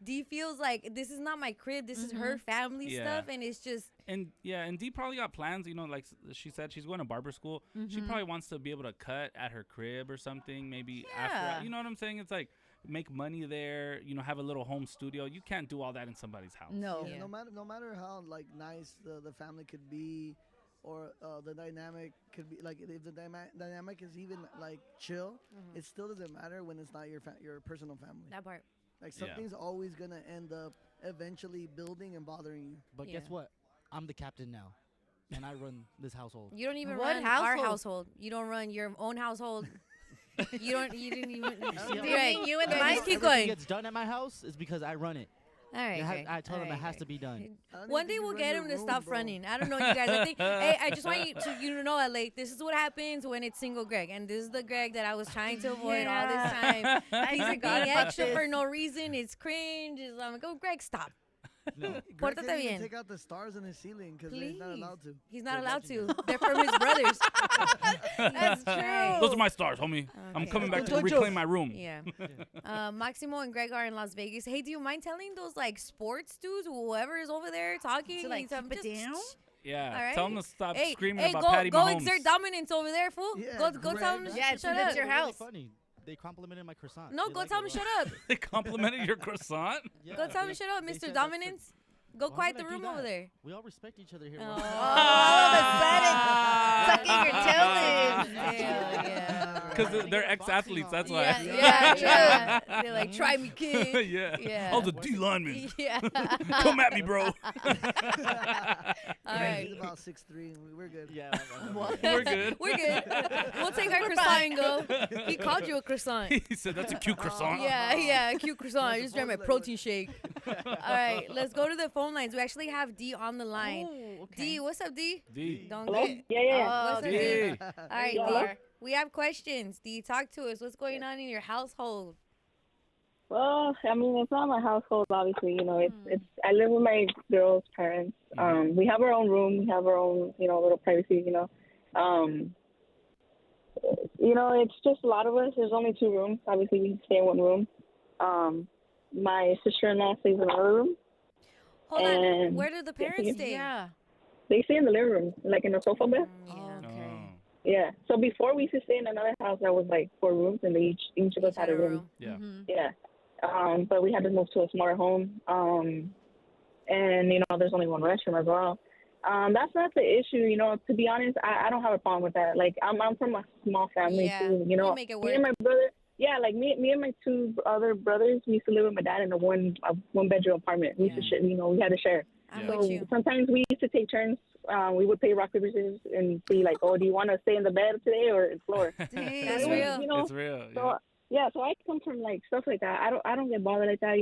D feels like this is not my crib. This is her family stuff, and it's just. And D probably got plans. You know, like she said, she's going to barber school. She probably wants to be able to cut at her crib or something. Maybe after. You know what I'm saying? It's like make money there. You know, have a little home studio. You can't do all that in somebody's house. No. Yeah. No matter how like nice the family could be, or the dynamic could be, like if the dynamic is even like chill, it still doesn't matter when it's not your personal family. That part. Like something's always gonna end up eventually building and bothering you. But guess what? I'm the captain now, and I run this household. You don't even run our household. You don't run your own household. You didn't even. Right, you and the mice keep going. Everything gets done at my house is because I run it. All right. I told him it has to be done. One day we'll get him to stop running. I don't know, you guys. I think. Hey, I just want you to know that, like, this is what happens when it's single Greg, and this is the Greg that I was trying to avoid all this time. He's like being extra for no reason. It's cringe. I'm like, oh, Greg, stop. No. Greg can't even take out the stars in his ceiling because he's not allowed to. He's not allowed to. They're from his brothers. That's true. Those are my stars, homie. Okay. I'm coming back to reclaim my room. Yeah. Maximo and Greg are in Las Vegas. Hey, do you mind telling those like sports dudes, whoever is over there talking, to like keep it down? Yeah. Right. Tell them to stop screaming about Patty Mahomes. Go exert dominance over there, fool. Yeah, go tell them. Yeah, shut up. It's your house. Really funny. They complimented my croissant. No, go tell them shut up. They complimented your croissant? Yeah, go tell them shut up, Mr. Dominance. Go quiet the room over there. We all respect each other here. All of a sudden, sucking your toes. Yeah. Because they're ex-athletes, that's why. Yeah. They're like, try me, kid. Yeah. Oh, the D lineman. Yeah. Come at me, bro. All right. He's about 6'3", and we're good. Yeah. We're good. We're good. We'll take our croissant and go. He called you a croissant. He said, that's a cute croissant. Yeah, cute croissant. I just drank my protein shake. All right, let's go to the phone lines. We actually have D on the line. Ooh, okay. D, what's up, D? D. Don't Hello? get. Yeah. What's up, D. D? All right, Hello? D. We have questions. D, talk to us. What's going on in your household? Well, I mean, it's not my household, obviously. You know, it's. I live with my girl's parents. We have our own room. We have our own, little privacy. It's just a lot of us. There's only 2 rooms. Obviously, we stay in one room. My sister-in-law stays in another room. Hold on. Where do the parents stay? Yeah. They stay in the living room, like in a sofa bed. Okay. Yeah. So before we used to stay in another house that was like 4 rooms, and each of us had a room. Yeah. Yeah. But we had to move to a smaller home. And there's only one restroom as well. That's not the issue. To be honest, I don't have a problem with that. Like I'm from a small family too. You make it work. Me and my brother. Yeah, like me and my 2 other brothers, we used to live with my dad in a one bedroom apartment. We used to share, we had to share. I'm So with you. sometimes we used to take turns. We would play rock paper scissors and be like, "Oh, do you want to stay in the bed today or the floor?" That's real. It's real. So so I come from like stuff like that. I don't get bothered like that.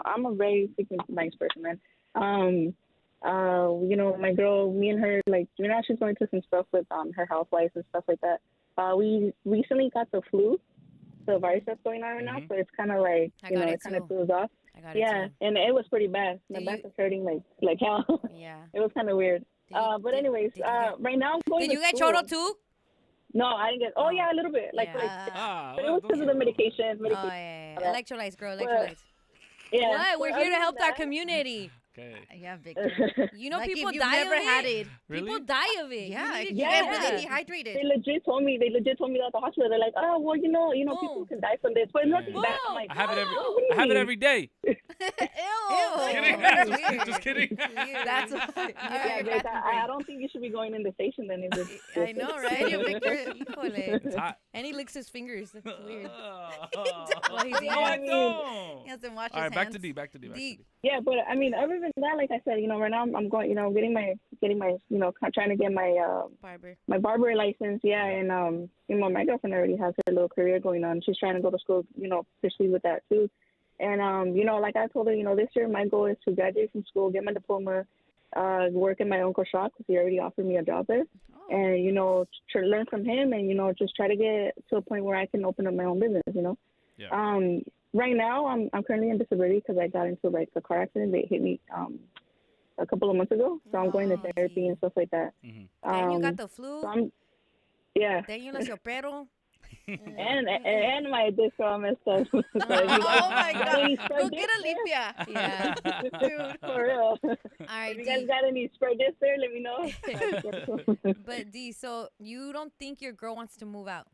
I'm a very freaking nice person, man. My girl, me and her, like, she's going through some stuff with her health wise and stuff like that. We recently got the flu, the virus that's going on right now, so it's kind of like, it kind of threw us off. I got it too. And it was pretty bad. My back was hurting like hell. Yeah. It was kind of weird. But anyways, right now I'm going Did to you get school. choro too? No, I didn't get. Oh yeah, a little bit. But it was because of the medication. Oh, yeah. Electrolytes, girl. Electrolytes. Yeah. What? We're here to help our community. Okay. Yeah, Victor. You know, Like people if you've die never of had it. it. Really? People die of it. Yeah, You you need get to- really They dehydrated. legit told me that at the hospital. They're like, oh well, people can die from this, but it's nothing bad. I'm like, I have it what do you I have it mean? every day. Ew. Just kidding. That's Yeah, but I don't think you should be going in the station then. I know, right? Victor, It's hot. and he licks his fingers. That's weird. Well, he's no, I eating. don't. He hasn't washed All right, his back hands. to D. Back to D. Yeah, but I mean, other than that, like I said, right now I'm going, getting my, trying to get my Barber. my barber license. Yeah, and my girlfriend already has her little career going on. She's trying to go to school, pursue with that too. And like I told her, this year my goal is to graduate from school, get my diploma, work in my uncle's shop because he already offered me a job there, and to learn from him, and just try to get to a point where I can open up my own business. Yeah. Right now I'm currently in disability because I got into like a car accident. They hit me a couple of months ago, so I'm going to therapy and stuff like that. Then you got the flu. So yeah. Then you lost your pero. and my disco all messed up. So if you guys Oh my got God. any spray Go get a disc there, limpia. Yeah. dude, for real. All right, If you guys D. got any spray disc there, let me know. But D, so you don't think your girl wants to move out?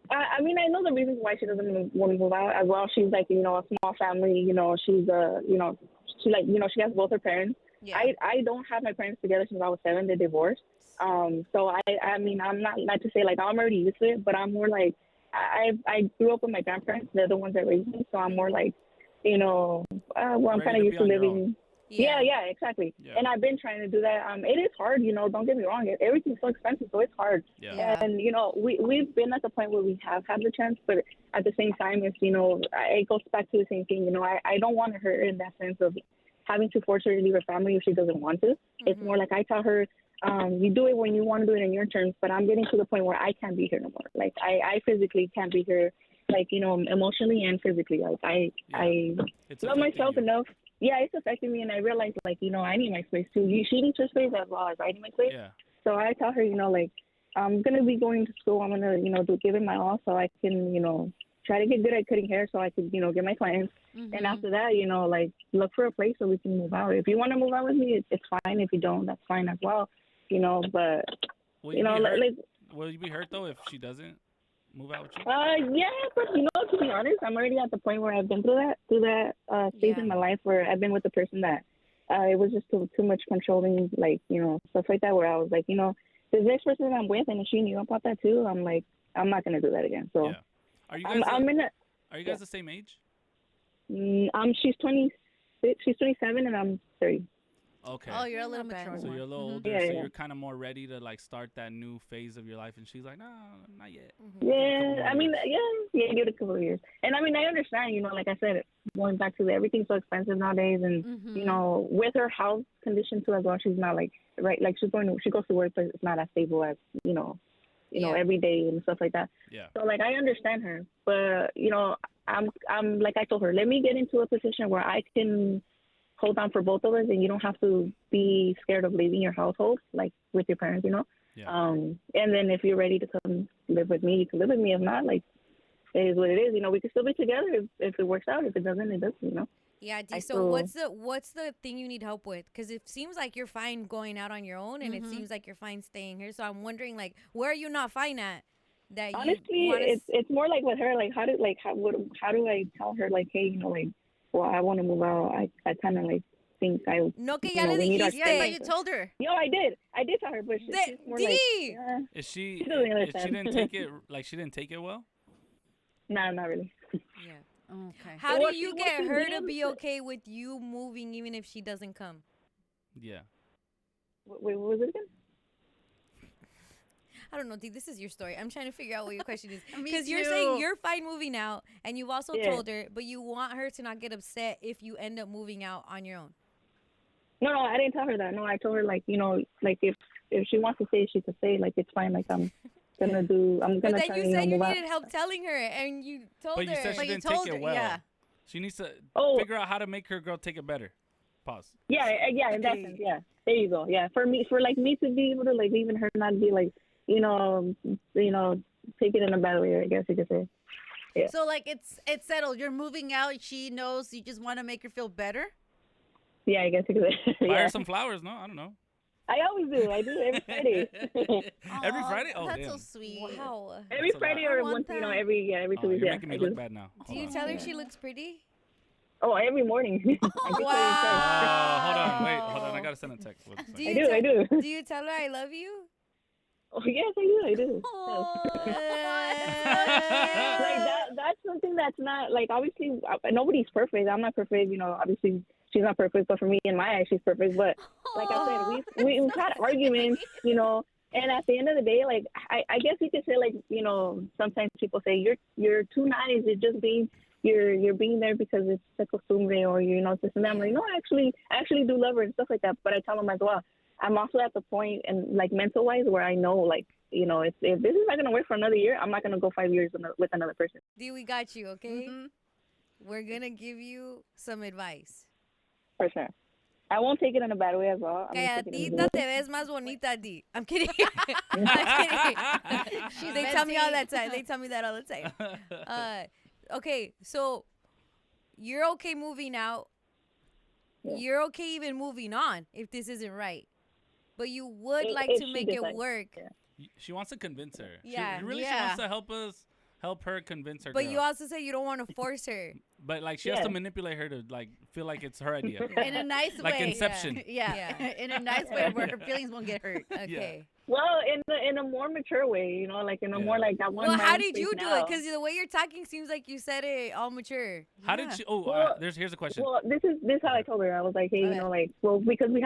I mean, I know the reasons why she doesn't want to move out as well. She's like, you know, a small family. You know, she's you know, she like, you know, she has both her parents. Yeah. I don't have my parents together since I was 7. They divorced. So I mean, I'm not to say like I'm already used to it, but I'm more like I grew up with my grandparents. They're the ones that raised me, so I'm more like, you know, well, I'm kind of used to living. Yeah, exactly. Yeah. And I've been trying to do that. It is hard, you know. Don't get me wrong. Everything's so expensive, so it's hard. Yeah. And you know, we've been at the point where we have had the chance, but at the same time, it's, you know, it goes back to the same thing. You know, I don't want her in that sense of having to force her to leave her family if she doesn't want to. Mm-hmm. It's more like I tell her, you do it when you want to do it in your terms, but I'm getting to the point where I can't be here no more. Like I physically can't be here, like, you know, emotionally and physically. Like I love myself enough. Yeah, it's affecting me, and I realize, like, you know, I need my space too. She needs her space as well as I need my space. Yeah. So I tell her, you know, like, I'm gonna be going to school. I'm gonna, you know, give it my all so I can, you know, try to get good at cutting hair so I could, you know, get my clients. Mm-hmm. And after that, you know, like, look for a place so we can move out. If you want to move out with me, it's fine. If you don't, that's fine as well. You know, but you know, like, will you be hurt though if she doesn't move out with you? Yeah, but you know, to be honest, I'm already at the point where I've been through that stage in my life where I've been with a person that it was just too much controlling, like, you know, stuff like that, where I was like, you know, this next person I'm with, and if she knew about that too, I'm like, I'm not gonna do that again. So, are you guys are you guys the same age? She's 26, she's 27, and I'm 30. Okay. Oh, you're a little mature. So you're a little older, so you're kind of more ready to, like, start that new phase of your life. And she's like, no, not yet. Mm-hmm. Yeah, I mean, give it a couple of years. And I mean, I understand, you know, like I said, going back to everything's so expensive nowadays, and you know, with her health condition too as well, she's not like like she goes to work, but it's not as stable as you know, every day and stuff like that. Yeah. So like I understand her, but you know, I'm like I told her, let me get into a position where I can hold on for both of us, and you don't have to be scared of leaving your household, like with your parents, you know. Yeah. And then if you're ready to come live with me, you can live with me. If not, like, it is what it is. You know, we can still be together if it works out. If it doesn't, it doesn't. You know. Yeah. So what's the thing you need help with? Because it seems like you're fine going out on your own, and it seems like you're fine staying here. So I'm wondering, like, where are you not fine at? That honestly, it's more like with her, like how do I tell her, like, hey, you know, like, well, I want to move out. I kind of like think No, que ya le dijiste. Yeah, but you told her. Yo, I did tell her, but she's more like, yeah. She didn't take it, like, she didn't take it well? No, not really. Yeah. Okay. How do you get her to be okay with you moving even if she doesn't come? Yeah. Wait, what was it again? I don't know, D. This is your story. I'm trying to figure out what your question is. Because you're saying you're fine moving out, and you've also told her, but you want her to not get upset if you end up moving out on your own. No, I didn't tell her that. No, I told her, like, you know, like, if she wants to stay, she could stay. Like, it's fine. Like, I'm gonna But then try you said you move needed out. help telling her, and you told her. But you said she didn't take it well. Yeah. She needs to figure out how to make her girl take it better. Pause. Yeah, in that sense, yeah. There you go. Yeah, for me to be able to, like, even her not be like, you know, take it in a bad way, I guess you could say. Yeah. So, like, it's settled. You're moving out. She knows you just want to make her feel better? Yeah, I guess you could say. Buy her some flowers, no? I don't know. I always do. I do every Friday. Every Friday? Oh, that's damn. so sweet. Wow. Every Friday or once, you know, every 2 weeks. You're making me look bad now. Do you tell her she looks pretty? Oh, every morning. Wow. Hold on. I got to send a text. I do. Do you tell her I love you? Oh, yes, I do. Like, that's something that's not, like, obviously, nobody's perfect. I'm not perfect, you know, obviously, she's not perfect, but for me, in my eyes, she's perfect. But, like I said, we've had arguments, you know, and at the end of the day, like, I guess you could say, like, you know, sometimes people say, you're too nice, you're being there because it's a costumbre, or, you know, this and that. I'm like, no, I actually do love her and stuff like that. But I tell them as well, I'm also at the point, and like mental wise, where I know, like, you know, if this is not gonna work for another year, I'm not gonna go 5 years with another person. D, we got you, okay? Mm-hmm. We're gonna give you some advice. For sure. I won't take it in a bad way as well. Calladita te ves más bonita, Di. I'm kidding. I'm kidding. They tell me all that time. They tell me that all the time. Okay, so you're okay moving out. Yeah. You're okay even moving on if this isn't right. But you would like to make it work. Yeah. She wants to convince her. Yeah. She wants to help her convince her. But girl. you also say you don't want to force her. But like she has to manipulate her to like feel like it's her idea. In a nice way. Like Inception. Yeah. In a nice way where her feelings won't get hurt. Okay. Yeah. Well, in a more mature way, you know, like in a more like that one. Well, how did you do it? Because the way you're talking seems like you said it all mature. How did she? Oh, here's a question. Well, this is how I told her. I was like, hey, you know, like, well, because we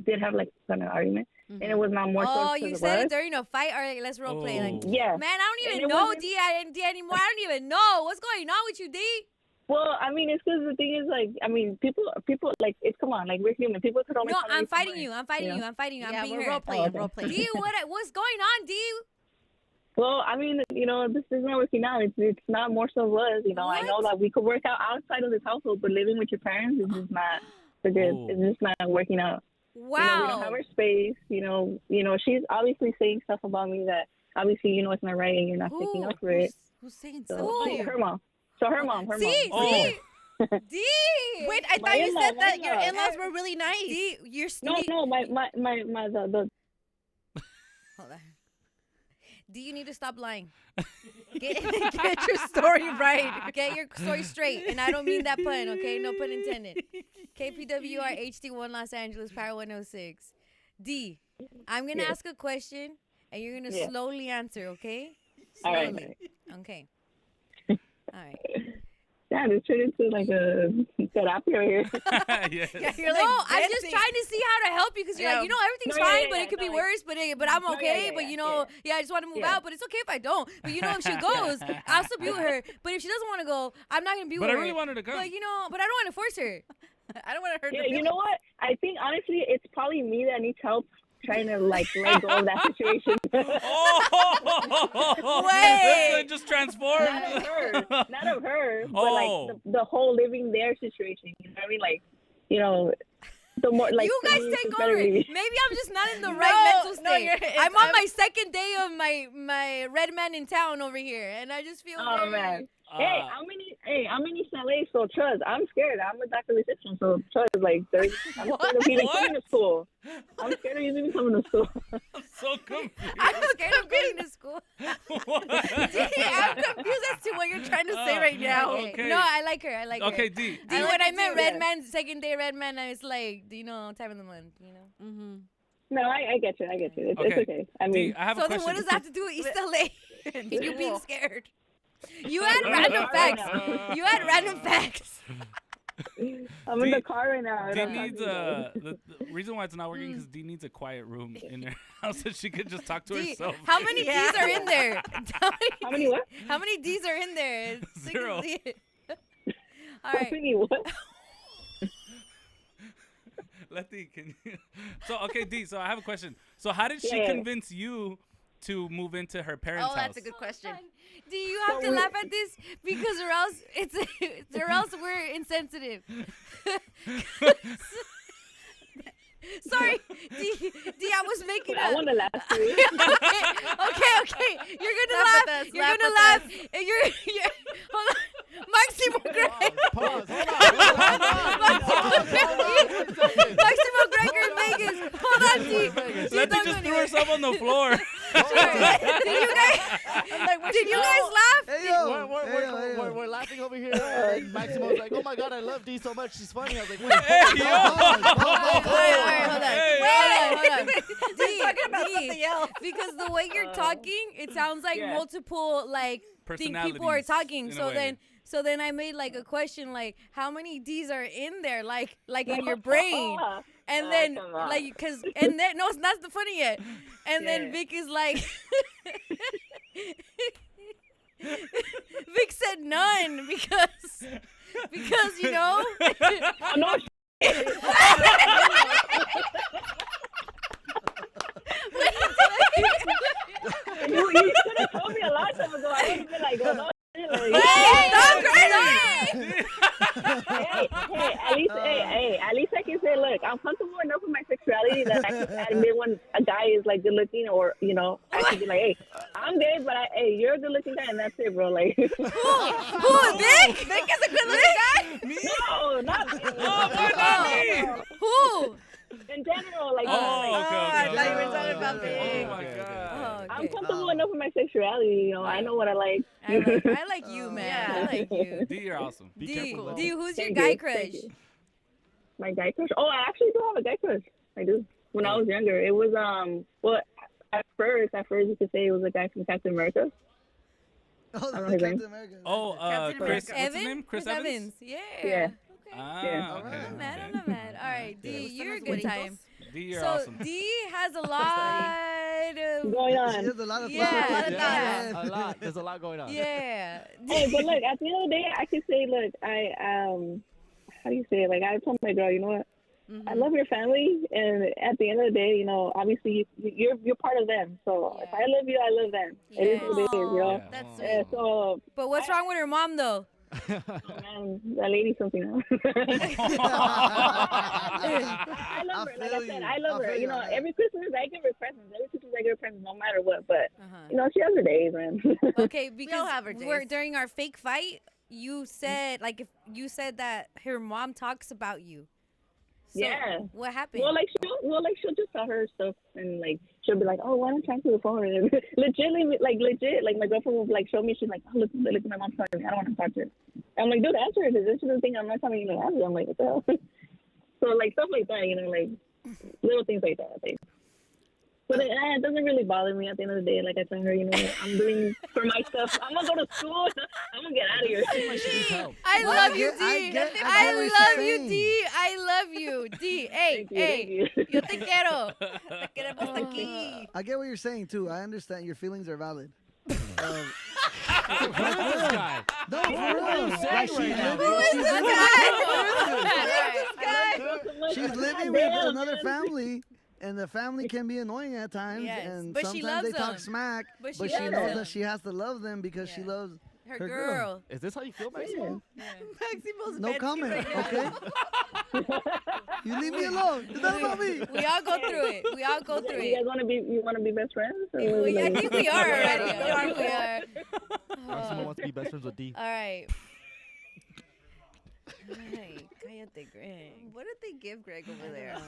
did have like an argument, and it was not more. Oh, you said it during a fight. All right, let's role play. Like, yeah. Man, I don't even know D anymore. I don't even know what's going on with you, D. Well, I mean, it's because the thing is, like, I mean, people, like, it's come on, like, we're human. People could only. No, I'm fighting you. I'm fighting you. I'm being we're her. role playing. D, what's going on, D? Well, I mean, you know, this is not working out. It's not more so was, you know. What? I know that we could work out outside of this household, but living with your parents is just not the good. It's just not working out. Wow. You know, we don't have our space. You know, she's obviously saying stuff about me that obviously you know it's not right, and you're not sticking up for it. Who's saying so, stuff? her mom. So her mom. See. D. Wait, I thought you said that your in-laws were really nice. D, you're no, the Hold on. D, you need to stop lying. Get your story right. Get your story straight. And I don't mean that pun, okay? No pun intended. KPWR HD1 Los Angeles, Power 106. D, I'm going to ask a question, and you're going to slowly answer, okay? Slowly. All right. Okay. All right. Yeah, this turned into like a therapy over here. Yes. Yeah, you're like, I'm just trying to see how to help you because you're like, you know, everything's fine, but it could be worse. But I'm okay. But you know, I just want to move out. But it's okay if I don't. But you know, if she goes, I'll still be with her. But if she doesn't want to go, I'm not gonna be with her. But I really want her to go. But you know, but I don't want to force her. I don't want to hurt her. Yeah, you know what? I think honestly, it's probably me that needs help trying to like let go of that situation. Wait! Just transformed. Not of her, but like the whole living there situation. You know what I mean? Like, you know, the more like you guys take over. Maybe I'm just not in the right mental state. I'm on my second day of my red man in town over here, and I just feel. Oh man. Hey, I'm in East LA, so trust. I'm scared. I'm a doctor reception, so trust. Like, I'm scared of even coming to school. I'm scared of even coming to school. I'm so confused. I'm scared of going to school. I'm confused as to what you're trying to say right now. Okay. No, I like her. Okay, D. D, when I meant red man, second day red man, it's like, you know, time of the month, you know. Mm-hmm. No, I get you. It's okay. I mean, D, I have a so question. then what does that have to do with East LA and you being scared? You had random facts. You had random facts. I'm in the car right now. D needs the reason why it's not working because D needs a quiet room in her house so she could just talk to herself. How many D's are in there? How many what? How many D's are in there? 0. All right. How many what? Letty, can you? So okay, D. So I have a question. So how did she convince you to move into her parents' house? Oh, that's a good question. Do you have to laugh at this because or else we're insensitive? Sorry, D, I was making I want to laugh too. Okay. You're gonna laugh. You're gonna laugh. And you're hold on. Maximo Greg. Pause. Maximo Gregor in Vegas. Hold on, D. Letty just threw herself on the floor. Did you guys laugh? Hey, We're laughing over here. And Maximo's like, oh my God, I love Dee so much. She's funny. I was like, wait. Hold on. We're talking about something else. Because the way you're talking, it sounds like multiple think people are talking. So then I made like a question like how many D's are in there like in your brain. And then no, it's not the funny yet. And then Vic is like Vic said none because you know. No. You should have told me a long time ago. I would have been like, oh, no. Hey, at least I can say, look, I'm somebody that I could admit when a guy is like good looking, or I could be like, hey, I'm gay, but hey, you're a good looking guy, and that's it, bro. Like, Who? Vic? Vic is a good looking guy? no, not me. why not me? Who? In general, like, Okay. I thought you were talking about Okay. Vic. Oh my god. Oh, I'm okay. comfortable enough with my sexuality. I know what I like. I like you, man. Yeah. I like you. D, you're awesome. Be D, careful. D, who's your Thank guy you, crush? thank you. My guy crush? Oh, I actually do have a guy crush. I do. When I was younger, it was well, at first you could say it was a guy from Captain America. Oh, I don't the know his Captain name. America. Oh, Captain Chris. America. What's his name? Chris Evans. Yeah. Yeah. Okay. Ah, Yeah. okay. I'm not mad. I'm not mad. All right, D, you're a good time. D, you're So awesome. D has a lot of Going She on. has a lot of Yeah, fun. a lot of Yeah, a lot. There's a lot going on. yeah. Hey, but look, at the end of the day, I could say, look, how do you say it? Like, I told my girl, you know what? I love your family, and at the end of the day, obviously you're part of them. So if I love you, I love them. It is what it is, Yeah. That's sweet. Yeah, so, But what's wrong with her mom though? man, that lady's something else. I love her. Like I said, I love her. Every Christmas I give her presents. No matter what. But she has her days, man. Okay, because have our we're days. during our fake fight, you said if you said that her mom talks about you. So Yeah. What happened? Well, she'll just tell her stuff, and like she'll be like, "Oh, why don't you answer the phone?" And legit, like my girlfriend will like show me. She's like, "Oh, look, at my mom's calling me. I don't want to talk to her." I'm like, "Dude, answer her. This is the thing. I'm not telling you to answer." I'm like, "What the hell?" So like stuff like that, like little things like that. Like, but it doesn't really bother me at the end of the day. Like I tell her, I'm doing for my stuff. I'm gonna go to school. I'm gonna get out of here. I Well, love I you, get- D. I get what I she's love you, saying. D. I love you, D. Hey, Thank hey. you. Yo te quiero. Te queremos aquí. I get what you're saying too. I understand your feelings are valid. Who's this guy? No, for real. Like, she's Who living, is this guy? she's living with another family, and the family can be annoying at times, Yes, and but she sometimes they loves talk them. smack. But But she she loves knows them. that she has to love them because she loves Her her girl. Is this how you feel, Maximo? Maximo's No venti comment, right now. okay? You leave me alone. It's not about me. We all go through it. We all go through You guys it. want to be best friends? Or I think we are already. I think we are. Maximo wants to be best friends with D. All right. Ay, cállate, Greg. What did they give Greg over there? All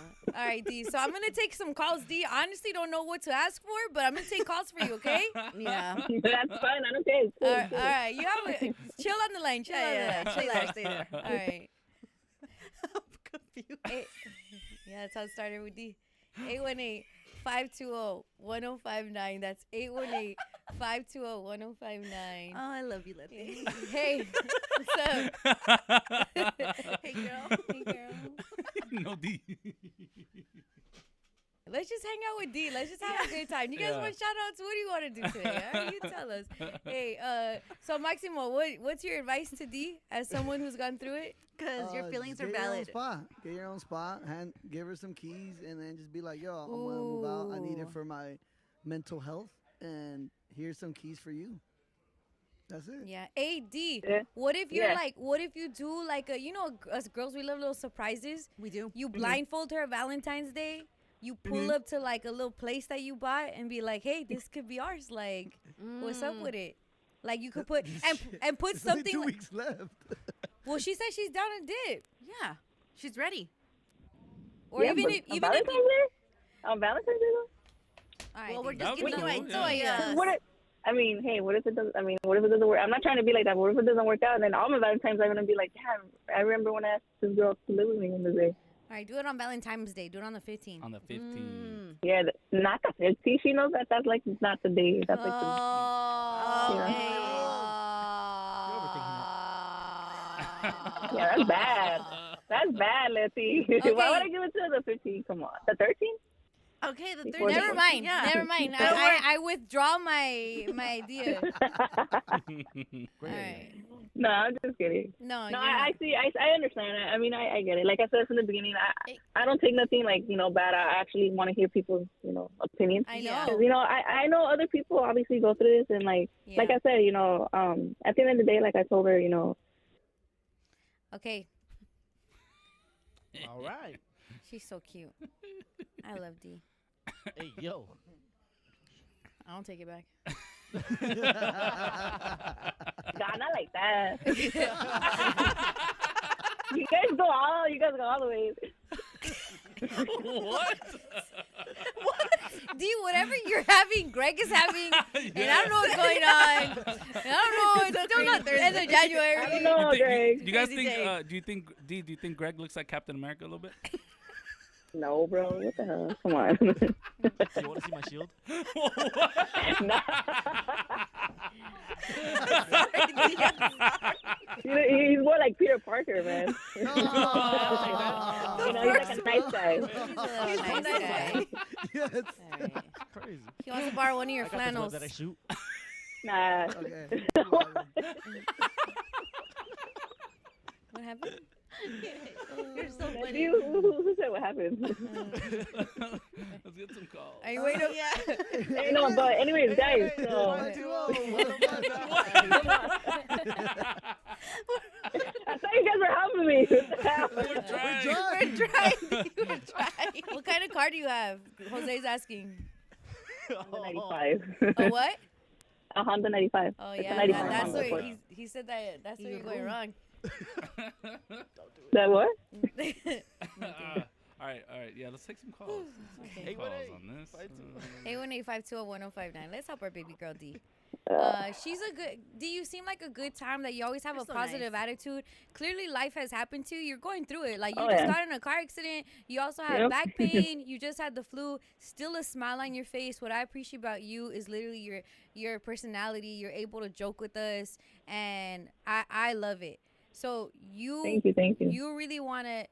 right, D. So I'm going to take some calls, D. Honestly, don't know what to ask for, but I'm going to take calls for you, okay? Yeah. That's fine. I don't care. It's cool, All it's cool. right. You have a, chill on the line. Chill on the line. Stay Chill there, out. stay there. All right. I'm confused. Yeah, that's how it started with D. 818-520-1059. That's 818-520-1059. Oh, I love you, Letty. Hey, what's up? Hey, girl. Hey, girl. No D. Let's just hang out with D. Let's just have a good time. You guys want shout outs? What do you want to do today? All right, you tell us. Hey, so Maximo, what's your advice to D as someone who's gone through it? Because your feelings are Get your own valid. spot. Get your own spot. Give her some keys, and then just be like, "Yo, I'm gonna move out. I need it Ooh. for my mental health, and here's some keys for you." That's it. Yeah. Hey, D, Yeah. what if you're Yeah. like, what if you do like us girls, we love little surprises. We do. You blindfold her Valentine's Day. You pull up to like a little place that you bought and be like, hey, this could be ours. Like, what's up with it? Like you could put and put There's only something. 2 weeks left. Well, she said she's down to dip. Yeah. She's ready. Or Yeah, even but if on even if Valentine's you, Day? On Valentine's Day, though? all right, Well, we're D. just That would giving be you cool, yeah. ideas. What if, I mean, hey, what if it doesn't? I mean, what if it doesn't work? I'm not trying to be like that. But what if it doesn't work out? And then all my Valentine's are gonna be like, damn, I remember when I asked this girl to live with me on the day. All right, do it on Valentine's Day. Do it on the 15th. On the 15th. Yeah, not the 50. She knows that that's like not the day. That's like Oh, Yeah. okay. yeah, that's bad. That's bad, Letty. Okay. Why would I give it to the 15? Come on, the 13? Okay, the Before third. the Never mind. Yeah. Never mind. That'll work. I withdraw my idea. All right. No, I'm just kidding. No, No, you're I not. see. I understand. I mean, I get it. Like I said from the beginning, I don't take nothing like bad. I actually want to hear people's opinions. I Yeah. know. 'Cause, I know other people obviously go through this, and like Yeah. I said, at the end of the day, like I told her, Okay. All right. She's so cute. I love D. Hey, yo. I don't take it back. God, not like that. You guys go all the way. What? D, whatever you're having, Greg is having, and I don't know what's going on. And I don't know. It's still not end of January. I don't know, Greg. You guys think? Do you think Greg looks like Captain America a little bit? No, bro. What the hell? Come on. You want to see my shield? He's more like Peter Parker, man. Oh. You know, he's like a nice guy. He's a nice guy. Yes. All right. Crazy. He wants to borrow one of your I got this one flannels. that I shoot. Nah. Okay. What happened? You're so That's funny. you. Who said what happened? Let's get some calls. Are you waiting? Hey, no, but anyways, guys. So, One, two, oh, what I thought you guys were helping me. We're trying. We're trying. What kind of car do you have? Jose's asking. Honda 95. A what? A Honda 95. Oh It's a yeah, 95 that's Honda where Accord. he said that's where you're going wrong. That what? All right. Yeah, let's take some calls. Let's take some calls on this. 818-520-1059. Let's help our baby girl D. She's a good. Do you seem like a good time? That you always have You're a so positive nice. attitude. Clearly, life has happened to you. You're going through it. Like you Oh, just yeah. got in a car accident. You also have Yep. back pain. You just had the flu. Still a smile on your face. What I appreciate about you is literally your personality. You're able to joke with us, and I love it. So Thank you. you really want to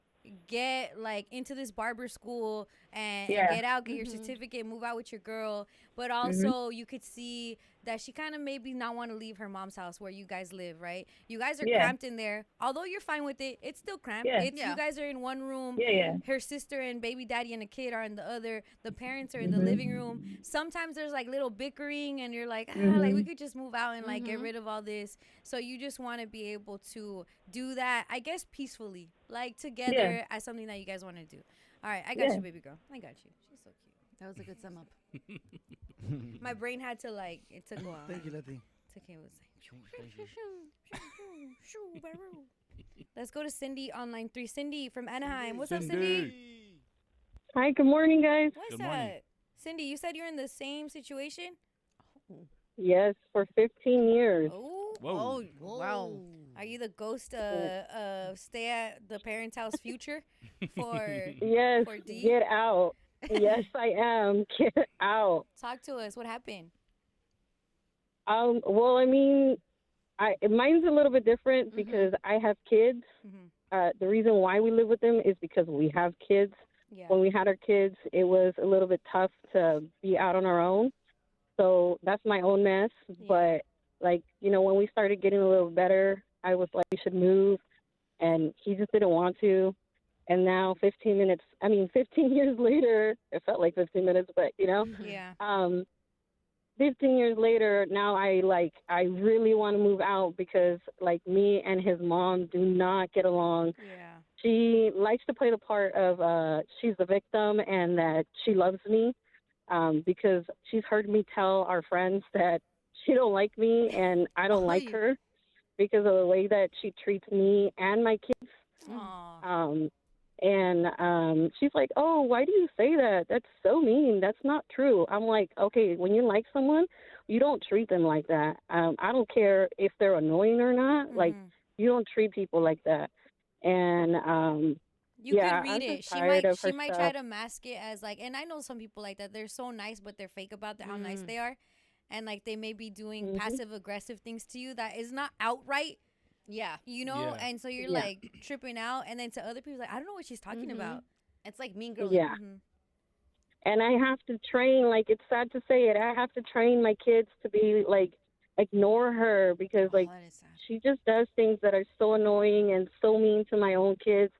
get like into this barber school and Yeah. get out, get your certificate, move out with your girl, but also you could see that she kind of maybe not want to leave her mom's house where you guys live, right? You guys are Yeah. cramped in there. Although you're fine with it, it's still cramped. Yeah. It's Yeah. you guys are in one room. Yeah. Her sister and baby daddy and a kid are in the other. The parents are in the living room. Sometimes there's like little bickering and you're like, like we could just move out and like get rid of all this. So you just want to be able to do that, I guess, peacefully, like together as something that you guys want to do. All right, I got you, baby girl. I got you. She's so cute. That was a good sum up. My brain had to like, it took a while. Thank you, Letty. It's okay. It was like, let's go to Cindy on line 3. Cindy from Anaheim. What's up, Cindy? Hi, good morning, guys. What's Good morning. up? Cindy, you said you're in the same situation? Yes, for 15 years. Oh, Whoa. Wow. are you the ghost stay at the parents' house future for Yes, For D? get out. Yes, I am. Get out. talk to us? What happened? Well, I mean, mine's a little bit different because I have kids. The reason why we live with them is because we have kids. Yeah. When we had our kids, it was a little bit tough to be out on our own. So that's my own mess. But, like, you know, when we started getting a little better, I was like, we should move. And he just didn't want to. And now 15 years later, it felt like 15 minutes, but, you know, Yeah. 15 years later, now I really want to move out because, like, me and his mom do not get along. Yeah. She likes to play the part of she's the victim and that she loves me because she's heard me tell our friends that she don't like me and I don't like her because of the way that she treats me and my kids. Aw. And she's like, oh, why do you say that? That's so mean. That's not true. I'm like, okay, when you like someone, you don't treat them like that. I don't care if they're annoying or not. Like, you don't treat people like that. And You yeah, could read I'm it. just She tired might of she her might stuff. try to mask it as like, and I know some people like that. They're so nice, but they're fake about how nice they are, and like they may be doing passive aggressive things to you that is not outright. Yeah. You know, Yeah. and so you're Yeah. like tripping out, and then to other people like, I don't know what she's talking about. It's like Mean Girls. Yeah. And I have to train, like, it's sad to say it, I have to train my kids to be, like, ignore her because, like, that is sad. she just does things that are so annoying and so mean to my own kids.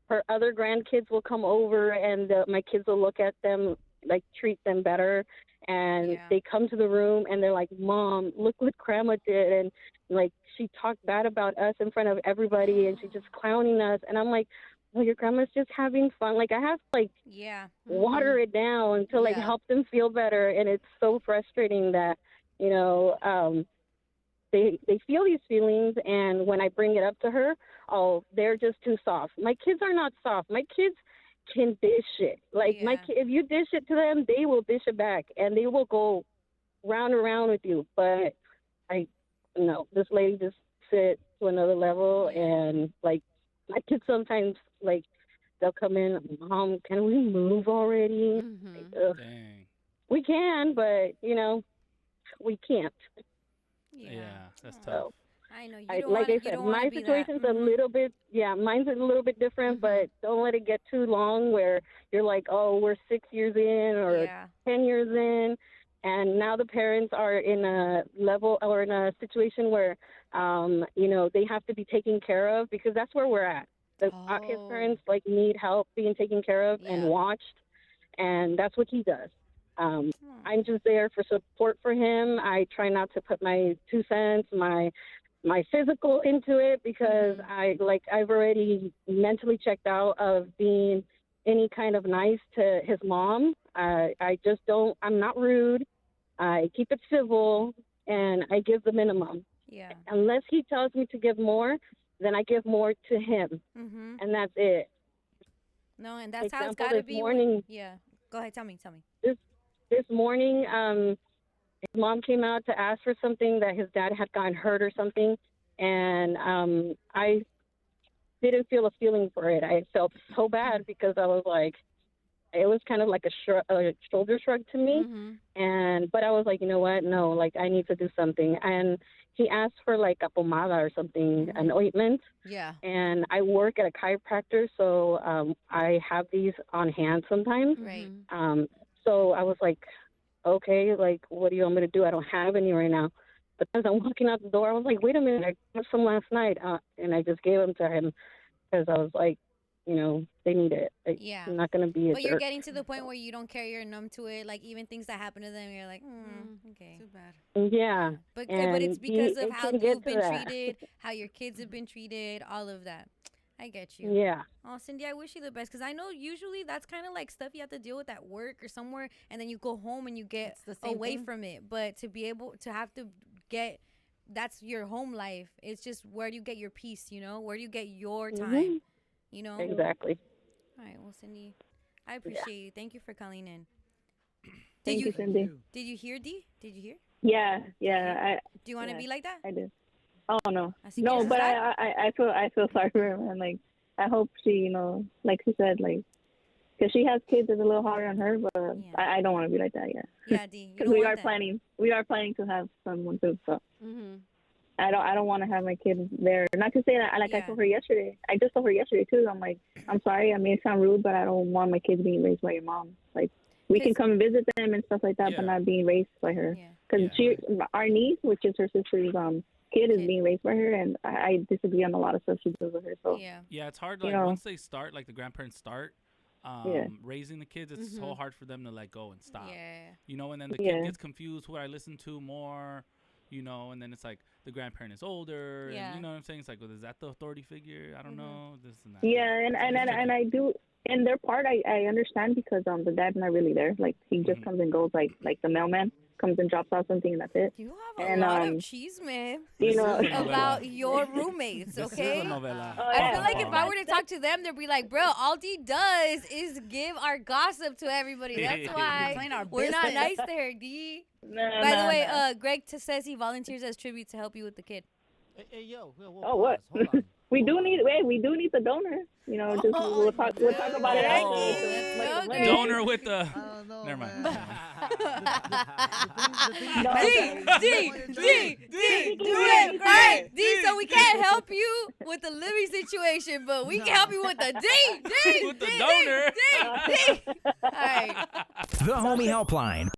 Her other grandkids will come over and my kids will look at them, like, treat them better. And Yeah. they come to the room and they're like, Mom, look what Grandma did. And, like, she talked bad about us in front of everybody and she's just clowning us. And I'm like, well, your grandma's just having fun. Like, I have to, like, Yeah. water it down to, like, Yeah. help them feel better. And it's so frustrating that, you know, they feel these feelings, and when I bring it up to her, oh, they're just too soft. My kids are not soft. My kids can dish it. Like, Yeah. if you dish it to them, they will dish it back, and they will go round and round with you. But no, this lady just sit to another level, and, like, my kids sometimes, like, they'll come in, Mom, can we move already? Like, Dang. we can, but, you know, we can't. Yeah, that's tough. So, I know. You like don't I said, my situation's a little bit, mine's a little bit different, but don't let it get too long where you're like, oh, we're 6 years in or 10 years in, and now the parents are in a level or in a situation where, you know, they have to be taken care of, because that's where we're at. His parents, like, need help being taken care of and watched, and that's what he does. I'm just there for support for him. I try not to put my 2 cents, my physical into it, because I've already mentally checked out of being any kind of nice to his mom. I just don't. I'm not rude. I keep it civil, and I give the minimum. Yeah. Unless he tells me to give more, then I give more to him, and that's it. No, and that's how it's Example, got to this be. morning- Yeah. Go ahead. Tell me. This morning, his mom came out to ask for something, that his dad had gotten hurt or something, and I didn't feel a feeling for it. I felt so bad, because I was like, it was kind of like a shoulder shrug to me, but I was like, you know what? No, like, I need to do something. And he asked for, like, a pomada or something, an ointment. Yeah. And I work at a chiropractor, so I have these on hand sometimes. Right. So I was like, okay, like, what do you want me to do? I don't have any right now. But as I'm walking out the door, I was like, wait a minute, I got some last night. And I just gave them to him, because I was like, you know, they need it. Like, Yeah. I'm not going to be a But you're jerk. getting to the point where you don't care, you're numb to it. Like, even things that happen to them, you're like, okay. Too bad. Yeah. But And it's because of it how can get you've to been that. treated, how your kids have been treated, all of that. I get you. Yeah. Oh, Cindy, I wish you the best, because I know usually that's kind of like stuff you have to deal with at work or somewhere, and then you go home and you get It's the same away thing. from it. But to be able to have to get, that's your home life. It's just, where do you get your peace, you know? Where do you get your time, you know? Exactly. All right, well, Cindy, I appreciate you. Thank you for calling in. Thank you, Cindy. Did you hear, D? Did you hear? Yeah. Do you want to be like that? I did. Oh, no. Así No, quieres but estar? I feel sorry for her, man. Like, I hope she, you know, like she said, like, because she has kids, it's a little harder on her, but Yeah. I don't want to be like that, yeah. Yeah, D. You Because don't we want are that. planning to have someone too, so. Mm-hmm. I don't want to have my kids there. Not to say that, like, I Yeah. told her yesterday. I just told her yesterday too. I'm like, I'm sorry. I may sound rude, but I don't want my kids being raised by your mom. Like, we can come and visit them and stuff like that, but Yeah. not being raised by her. Yeah. Because our niece, which is her sister's kid, is being raised by her, and I disagree on a lot of stuff she does with her. So Yeah. Yeah, it's hard. You Like, know. once they start, like the grandparents start raising the kids, it's so hard for them to let go and stop. Yeah. You know, and then the kid gets confused who I listen to more, you know, and then it's like the grandparent is older. Yeah. And, you know what I'm saying? It's like, well, is that the authority figure? I don't know. This and that. yeah, and So it's tricky. I do. And their part, I understand, because the dad's not really there. Like, he just comes and goes, like the mailman comes and drops off something, and that's it. You have a And, lot of cheese, man, You know, This is a novela. about your roommates, This okay? is a novela. I feel like if I were to talk to them, they'd be like, bro, all D does is give our gossip to everybody. That's why Explain our we're not business. nice to her, D. Nah, By the nah, way, nah. Greg says he volunteers as tribute to help you with the kid. Hey, yo. Oh, what? Hold on. we do need the donor. You know, just we'll talk about it Greg, after. let's go, Greg. Donor with the. I don't know. Never mind. man. No, D, do it, right? D, so we can't help you with the living situation, but we can help you with the D. With the donor. D. All right. The Homie Helpline.